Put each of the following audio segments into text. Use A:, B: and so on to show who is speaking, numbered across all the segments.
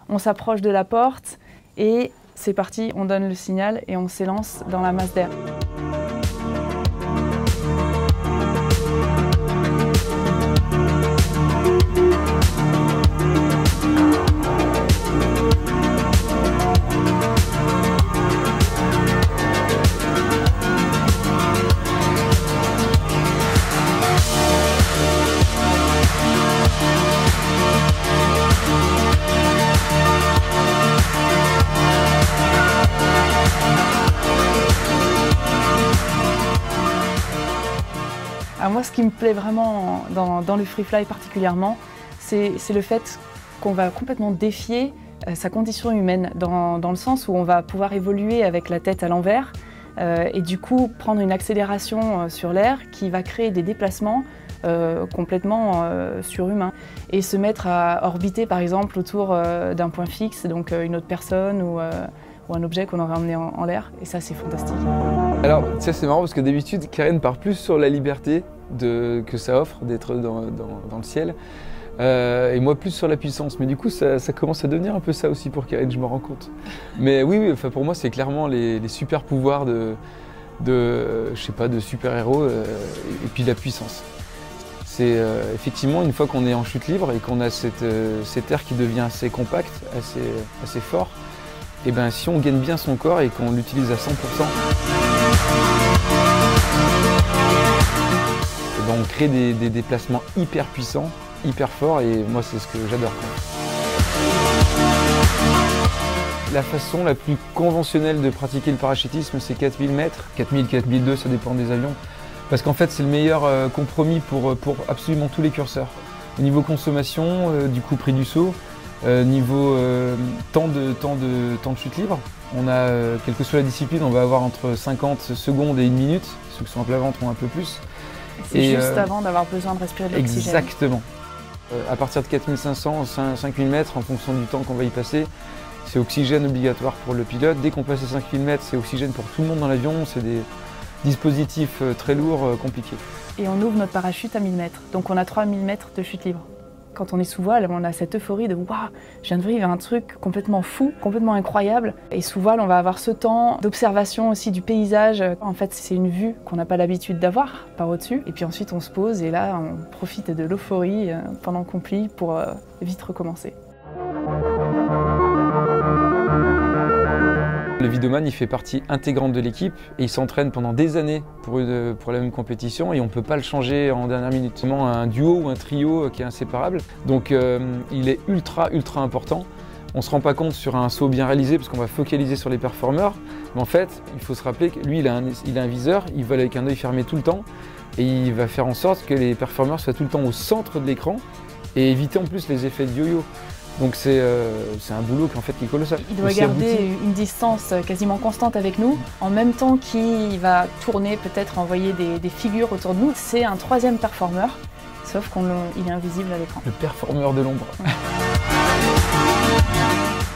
A: On s'approche de la porte et c'est parti, on donne le signal et on s'élance dans la masse d'air. Alors moi, ce qui me plaît vraiment dans le free fly particulièrement, c'est le fait qu'on va complètement défier sa condition humaine, dans le sens où on va pouvoir évoluer avec la tête à l'envers et du coup prendre une accélération sur l'air qui va créer des déplacements complètement surhumains et se mettre à orbiter par exemple autour d'un point fixe, donc une autre personne ou un objet qu'on aurait emmené en l'air, et ça c'est fantastique.
B: Alors ça c'est marrant parce que d'habitude Karen part plus sur la liberté que ça offre d'être dans le ciel et moi plus sur la puissance, mais du coup ça commence à devenir un peu ça aussi pour Karen, je me rends compte. Mais oui, enfin, pour moi c'est clairement les super pouvoirs je sais pas, de super-héros et puis la puissance. C'est effectivement une fois qu'on est en chute libre et qu'on a cet air qui devient assez compact, assez fort, et ben si on gaine bien son corps et qu'on l'utilise à 100%, et ben on crée des déplacements hyper puissants, hyper forts, et moi c'est ce que j'adore. La façon la plus conventionnelle de pratiquer le parachutisme, c'est 4000 mètres, 4000, 4002, ça dépend des avions, parce qu'en fait c'est le meilleur compromis pour absolument tous les curseurs. Au niveau consommation, du coup prix du saut, niveau temps de chute libre, on a, quelle que soit la discipline, on va avoir entre 50 secondes et 1 minute. Ceux qui sont à plat ventre ont un peu plus.
A: C'est juste avant d'avoir besoin de respirer de l'oxygène.
B: Exactement. À partir de 4500, 5000 mètres, en fonction du temps qu'on va y passer, c'est oxygène obligatoire pour le pilote. Dès qu'on passe à 5000 mètres, c'est oxygène pour tout le monde dans l'avion. C'est des dispositifs très lourds, compliqués. Et
A: on ouvre notre parachute à 1000 mètres. Donc on a 3000 mètres de chute libre. Quand on est sous voile, on a cette euphorie de « waouh, je viens de vivre un truc complètement fou, complètement incroyable ». Et sous voile, on va avoir ce temps d'observation aussi du paysage. En fait, c'est une vue qu'on n'a pas l'habitude d'avoir par au-dessus. Et puis ensuite, on se pose et là, on profite de l'euphorie pendant qu'on plie pour vite recommencer.
B: Le vidéoman, il fait partie intégrante de l'équipe et il s'entraîne pendant des années pour la même compétition et on ne peut pas le changer en dernière minute. C'est vraiment un duo ou un trio qui est inséparable. Donc il est ultra important. On ne se rend pas compte sur un saut bien réalisé parce qu'on va focaliser sur les performeurs. Mais en fait, il faut se rappeler que lui, il a un viseur, il vole avec un œil fermé tout le temps et il va faire en sorte que les performeurs soient tout le temps au centre de l'écran et éviter en plus les effets de yo-yo. Donc c'est un boulot qui est colossal.
A: Il doit garder une distance quasiment constante avec nous, en même temps qu'il va tourner, peut-être envoyer des figures autour de nous. C'est un troisième performeur, sauf qu'il est invisible à l'écran.
B: Le performeur de l'ombre.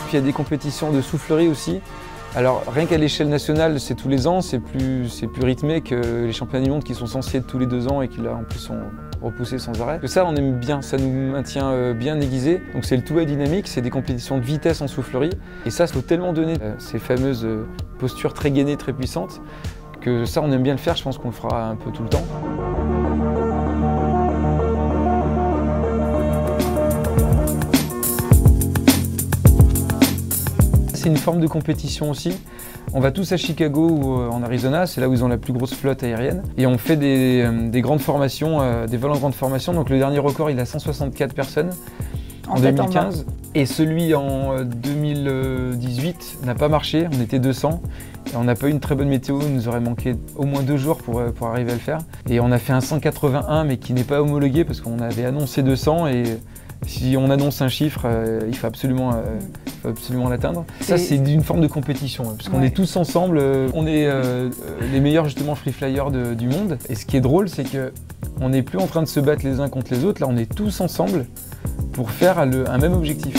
B: Puis il y a des compétitions de soufflerie aussi. Alors rien qu'à l'échelle nationale, c'est tous les ans, c'est plus rythmé que les championnats du monde qui sont censés être tous les 2 ans et qui là en plus sont repoussés sans arrêt. Que ça on aime bien, ça nous maintient bien aiguisés. Donc c'est le tout dynamique, c'est des compétitions de vitesse en soufflerie. Et ça, il faut tellement donner ces fameuses postures très gainées, très puissantes, que ça on aime bien le faire, je pense qu'on le fera un peu tout le temps. C'est une forme de compétition aussi. On va tous à Chicago ou en Arizona, c'est là où ils ont la plus grosse flotte aérienne. Et on fait des grandes formations, des vols en grande formation. Donc le dernier record, il a 164 personnes en 2015. Et celui en 2018 n'a pas marché, on était 200. Et on n'a pas eu une très bonne météo, il nous aurait manqué au moins 2 jours pour arriver à le faire. Et on a fait un 181 mais qui n'est pas homologué parce qu'on avait annoncé 200 et si on annonce un chiffre, il faut absolument l'atteindre. Ça, c'est une forme de compétition, parce qu'on est tous ensemble, on est les meilleurs justement free flyers du monde. Et ce qui est drôle, c'est qu'on n'est plus en train de se battre les uns contre les autres, là on est tous ensemble pour faire un même objectif.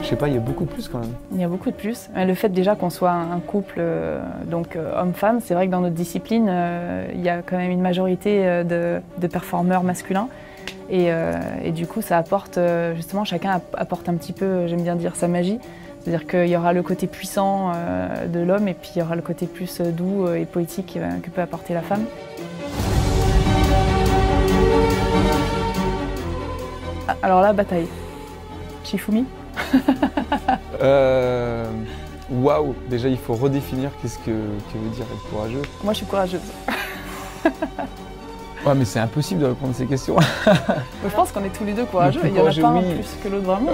B: Je sais pas, il y a beaucoup de plus quand même.
A: Il y a beaucoup de plus. Le fait déjà qu'on soit un couple, donc homme-femme, c'est vrai que dans notre discipline, il y a quand même une majorité de performeurs masculins. Et du coup, ça apporte, justement, chacun apporte un petit peu, j'aime bien dire, sa magie. C'est-à-dire qu'il y aura le côté puissant de l'homme et puis il y aura le côté plus doux et poétique que peut apporter la femme. Alors là, bataille. Shifumi.
B: Waouh, déjà il faut redéfinir qu'est-ce que veut dire être courageux.
A: Moi je suis courageuse.
B: Ouais mais c'est impossible de répondre à ces questions.
A: Je pense qu'on est tous les deux courageux, il n'y en a pas un plus que l'autre vraiment.